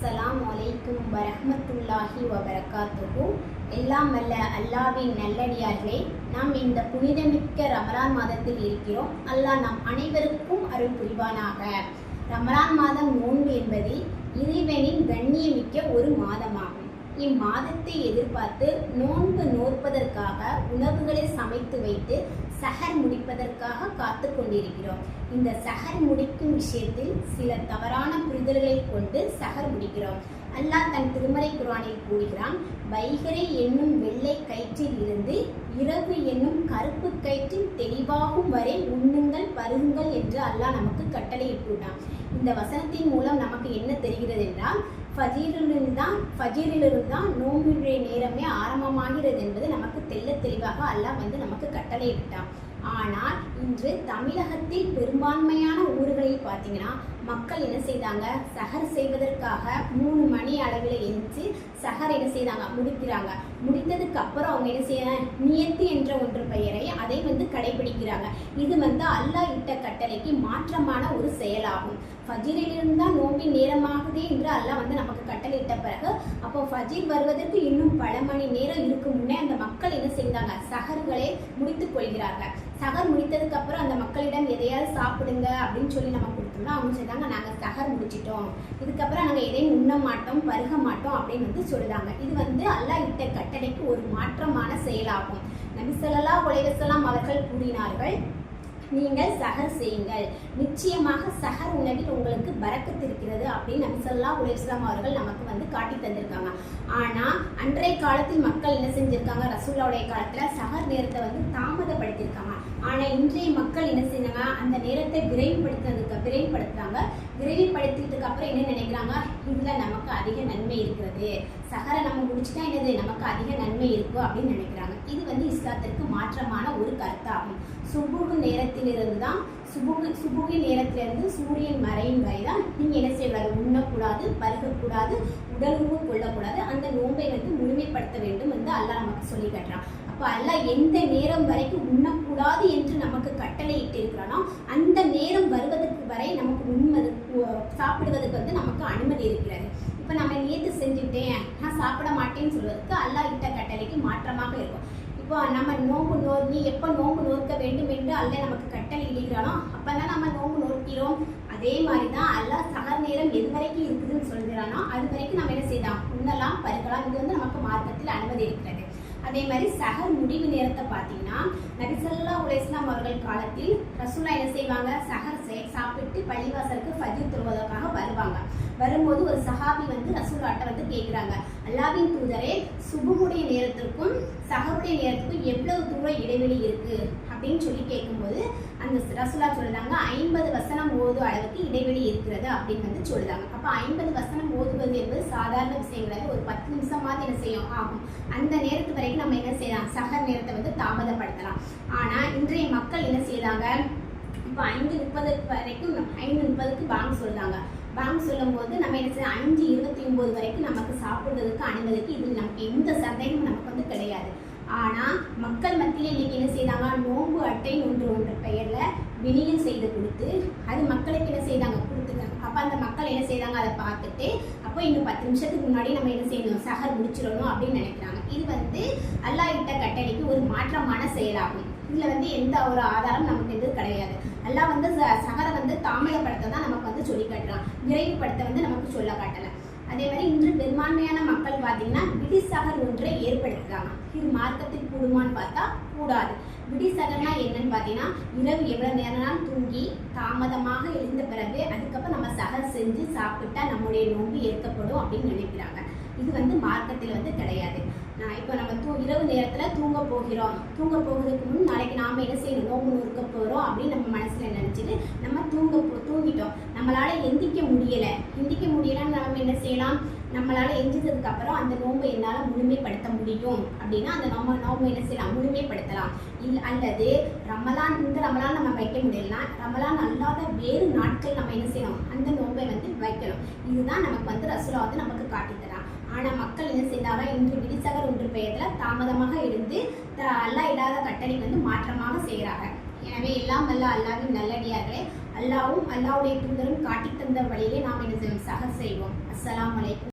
அஸ்ஸலாமு அலைக்கும் வரஹ்மத்துல்லாஹி வபரகாத்துஹு. எல்லாம் வல்ல அல்லாஹ்வின் நல்லடியார்களே, நாம் இந்த புனிதமிக்க ரமலான் மாதத்தில் இருக்கிறோம். அல்லாஹ் நாம் அனைவருக்கும் அருள் புரிவானாக. ரமலான் மாதம் நோன்பு என்பது இறைவனின் கண்ணியமிக்க ஒரு மாதமாகும். இம்மாதத்தை எதிர்பார்த்து நோன்பு நோற்பதற்காக உணவுகளை சமைத்து வைத்து சஹர் முடிப்பதற்காக காத்து கொண்டிருக்கிறோம். இந்த சஹர் முடிக்கும் விஷயத்தில் சில தவறான புரிதல்களை கொண்டு சஹர் முடிக்கிறோம். அல்லாஹ் தன் திருமறை குர்ஆனில் கூறுகிறான், வைகரை என்னும் வெள்ளை கயிற்றில் இருந்து இரவு என்னும் கருப்பு கயிற்றில் தெளிவாகும் வரை உண்ணுங்கள் பருகுங்கள் என்று அல்லாஹ் நமக்கு கட்டளையிட்டுள்ளான். இந்த வசனத்தின் மூலம் நமக்கு என்ன தெரிகிறது என்றால், ஃபஜ்ரிலிருந்து தான் நோன்புடைய நேரமே ஆரம்பமாகிறது என்பது நமக்கு தெளிவாக அல்லாஹ் நமக்கு கட்டளையிட்டான். ஆனால் இன்று தமிழகத்தில் பெரும்பான்மையான ஊர்களில் பார்த்தீங்கன்னா மக்கள் என்ன செய்தாங்க, சஹர் செய்வதற்காக 3 மணி அளவில் எழுந்து சஹர் என்ன செய்தாங்க, முடிக்கிறாங்க. முடித்ததுக்கு அப்புறம் அவங்க என்ன செய்யறாங்க, நியத்து என்ற ஒன்று பெயரை அதை கடைபிடிக்கிறாங்க. இது அல்லாஹ் இட்ட கட்டளைக்கு மாற்றமான ஒரு செயலாகும். ஃபஜ்ரிலிருந்து தான் நோம்பின் நேரமாகுதே என்று அல்லாஹ் நமக்கு கட்டளையிட்ட பிறகு, அப்போ ஃபஜ்ர் வருவதற்கு இன்னும் பல மணி நேரம் இருக்கும் முன்னே அந்த மக்கள் என்ன செய்தாங்க, சஹர்களை முடித்துக் கொள்கிறார்கள். சஹர் முடித்ததுக்கு அப்புறம் அந்த மக்களிடம் எதையாவது சாப்பிடுங்க அப்படின்னு சொல்லி நம்ம கொடுத்தோம்னா அவங்க சொல்றாங்க, நாங்கள் சஹர் முடிச்சிட்டோம், இதுக்கப்புறம் நாங்கள் எதையும் உண்ண மாட்டோம் பருக மாட்டோம் அப்படின்னு சொல்லுறாங்க. இது அல்லாஹ் இட்ட கட்டளைக்கு ஒரு மாற்றமான செயலாகும். நபி ஸல்லல்லாஹு அலைஹி வஸல்லம் அவர்கள் கூறினார்கள், நீங்கள் சஹர் செய்யுங்கள், நிச்சயமாக சஹர் உணவில் உங்களுக்கு பரக்கத்து இருக்கிறது அப்படின்னு நபி ஸல்லல்லாஹு அலைஹி வஸல்லம் அவர்கள் நமக்கு காட்டி தந்திருக்காங்க. ஆனால் அன்றைய காலத்தில் மக்கள் என்ன செஞ்சிருக்காங்க, ரசூலுல்லாஹ்வுடைய காலத்தில் சஹர் நேரத்தை தாமதப்படுத்தியிருக்காங்க. ஆனால் இன்றைய மக்கள் என்ன செய்யறாங்க, அந்த நேரத்தை விரைவுபடுத்துறாங்க. விரைவுபடுத்திட்டு அப்புறம் என்ன நினைக்கிறாங்க, இதுல நமக்கு அதிக நன்மை இருக்கிறது, சஹரை நம்ம முடிச்சுட்டா என்னது நமக்கு அதிக நன்மை இருக்கும் அப்படின்னு நினைக்கிறாங்க. இது இஸ்லாத்திற்கு மாற்றமான ஒரு கருத்தாகும். சுபுகு நேரத்திலிருந்து தான் சுபுகி நேரத்திலிருந்து சூரியன் மறையும் வரை தான் நீங்க என்ன செய்யக்கூடாது, உண்ணக்கூடாது பருகக்கூடாது உடலுறவு கொள்ளக்கூடாது, அந்த நோன்பை முழுமைப்படுத்த வேண்டும் என்று அல்லாஹ் நமக்கு சொல்லி கட்டுறான். அப்போ அல்லாஹ் எந்த நேரம் வரைக்கும் உண்ணக்கூடாது என்று நமக்கு கட்டளை இட்டு இருக்கிறானோ அந்த நேரம் வருவதற்கு வரை நமக்கு சாப்பிடுவதற்கு நமக்கு அனுமதி இருக்கிறது. இப்போ நம்ம நியத்து செஞ்சுட்டேன் நான் சாப்பிட மாட்டேன்னு சொல்வதற்கு அல்லாஹ் இட்ட கட்டளைக்கு மாற்றமாக இருக்கும். இப்போ நம்ம நீ எப்போ நோன்பு நோக்க வேண்டும் என்று அல்லாஹ் நமக்கு கட்டளை இடுகிறானோ அப்பதான் நம்ம நோன்பு நோக்கிறோம். அதே மாதிரி தான் அல்லாஹ் சஹர் நேரம் எது வரைக்கும் இருக்குதுன்னு சொல்கிறானோ அது வரைக்கும் நம்ம என்ன செய்யலாம், உண்ணலாம் பருகலாம். இது நமக்கு மார்க்கத்தில் அனுமதி இருக்கிறது. அதே மாதிரி சஹர் முடிவு நேரத்தை பார்த்தீங்கன்னா நபி ஸல்லல்லாஹு அலைஹி வஸல்லம் அவர்கள் காலத்தில் ரசூலுல்லாஹ் என்ன செய்வாங்க, சஹர் சாப்பிட்டு பள்ளிவாசலுக்கு ஃபஜ்ர் தொழுவதற்காக வருவாங்க. வரும்போது ஒரு சஹாபி ரசூலுல்லாஹ்ட்ட கேட்குறாங்க, அல்லாஹ்வின் தூதரே, சுபுகுடைய நேரத்திற்கும் சஹருடைய நேரத்துக்கும் எவ்வளவு தூரம் இடைவெளி இருக்கு அப்படின்னு சொல்லி கேட்கும்போது அந்த ரசூலுல்லாஹ் சொல்றாங்க, 50 வசனம் ஓது அளவுக்கு இடைவெளி இருக்கிறது அப்படின்னு சொல்றாங்க. அப்போ 50 வசனம் ஓதுவது என்பது சாதாரண விஷயம் கிடையாது. ஒரு 10 நிமிஷமாவது என்ன செய்யும் ஆகும். அந்த நேரத்து வரைக்கும் நம்ம என்ன செய்யலாம், சஹர் நேரத்தை தாமதப்படுத்தலாம். ஆனா இன்றைய மக்கள் என்ன செய்யறாங்க, இப்போ 5:30 வரைக்கும் 5:30க்கு பாங்கு சொல்றாங்க. பாங்கு சொல்லும் போது நம்ம என்ன செய்யலாம், 5:29 வரைக்கும் நமக்கு சாப்பிடுறதுக்கு அனுமதிக்கு இதில் நமக்கு எந்த சந்தேகமும் நமக்கு கிடையாது. ஆனா மக்கள் மத்தியில் இன்னைக்கு என்ன செய்யறாங்க, நோன்பு அட்டை ஒன்று பெயர்ல வினியம் செய்து கொடுத்து அது மக்களுக்கு என்ன செய்தாங்க கொடுத்துருக்காங்க. அப்ப அந்த மக்கள் என்ன செய்தாங்க, அதை பார்த்துட்டு அப்போ இன்னும் 10 நிமிஷத்துக்கு முன்னாடி நம்ம என்ன செய்யணும், சஹர் முடிச்சிடணும் அப்படின்னு நினைக்கிறாங்க. இது அல்லாஹ் இட்ட கட்டளைக்கு ஒரு மாற்றமான செயலாகும். இதுல எந்த ஒரு ஆதாரம் நமக்கு எதுவும் கிடையாது. அல்லாஹ் சஹரை தாமதப்படுத்த தான் நமக்கு சொல்லி காட்டுறான், விரைவுபடுத்த நமக்கு சொல்ல காட்டல. அதே மாதிரி இன்று பெரும்பான்மையான மக்கள் பார்த்தீங்கன்னா விடி சஹர் ஒன்றை ஏற்படுத்துறாங்க. இது மார்க்கத்தில் கூடுமான்னு பார்த்தா கூடாது. விடி சஹர்னா என்னன்னு பார்த்தீங்கன்னா, இரவு எவ்வளவு நேரம் தூங்கி தாமதமாக எழுந்த பிறகு அதுக்கப்புறம் நம்ம சஹர் செஞ்சு சாப்பிட்டா நம்முடைய நோன்பு ஏற்கப்படும் அப்படின்னு நினைக்கிறாங்க. இது மார்க்கத்தில் கிடையாது. இப்போ நம்ம இரவு நேரத்தில் தூங்க போகிறதுக்கு முன் நாளைக்கு நாம என்ன செய்யணும், நோன்பு நோக்க போறோம் அப்படின்னு நம்ம மனசுல நினைச்சிட்டு நம்ம தூங்கிட்டோம். நம்மளால எந்திக்க முடியலன்னு நம்ம என்ன செய்யலாம், நம்மளால எஞ்சினதுக்கு அப்புறம் அந்த நோன்பை என்னால் முழுமைப்படுத்த முடியும் அப்படின்னா அந்த நோன்பை என்ன செய்யலாம், முழுமைப்படுத்தலாம். அல்லது இந்த ரமலான் நம்ம வைக்க முடியலன்னா ரமலான் அல்லாத வேறு நாட்கள் நம்ம என்ன செய்யணும், அந்த நோன்பை வைக்கணும். இதுதான் நமக்கு ரசூலுல்லாஹ் நமக்கு காட்டித்தரான். ஆனால் மக்கள் என்ன செய்தாங்க, இன்று விடிசகர் ஒன்று பெயரில் தாமதமாக இருந்து அல்லாஹ் இடாத கட்டளை மாற்றமாக செய்கிறாங்க. எனவே எல்லாம் வல்ல அல்லாஹ்வின் நல்லடியார்களே, அல்லாஹ்வும் அல்லாஹ்வுடைய தூதரும் காட்டித் தந்த வழியிலே நாம் என்ன செய்வோம்? சஹர் செய்வோம். அஸ்ஸலாமு அலைக்கும்.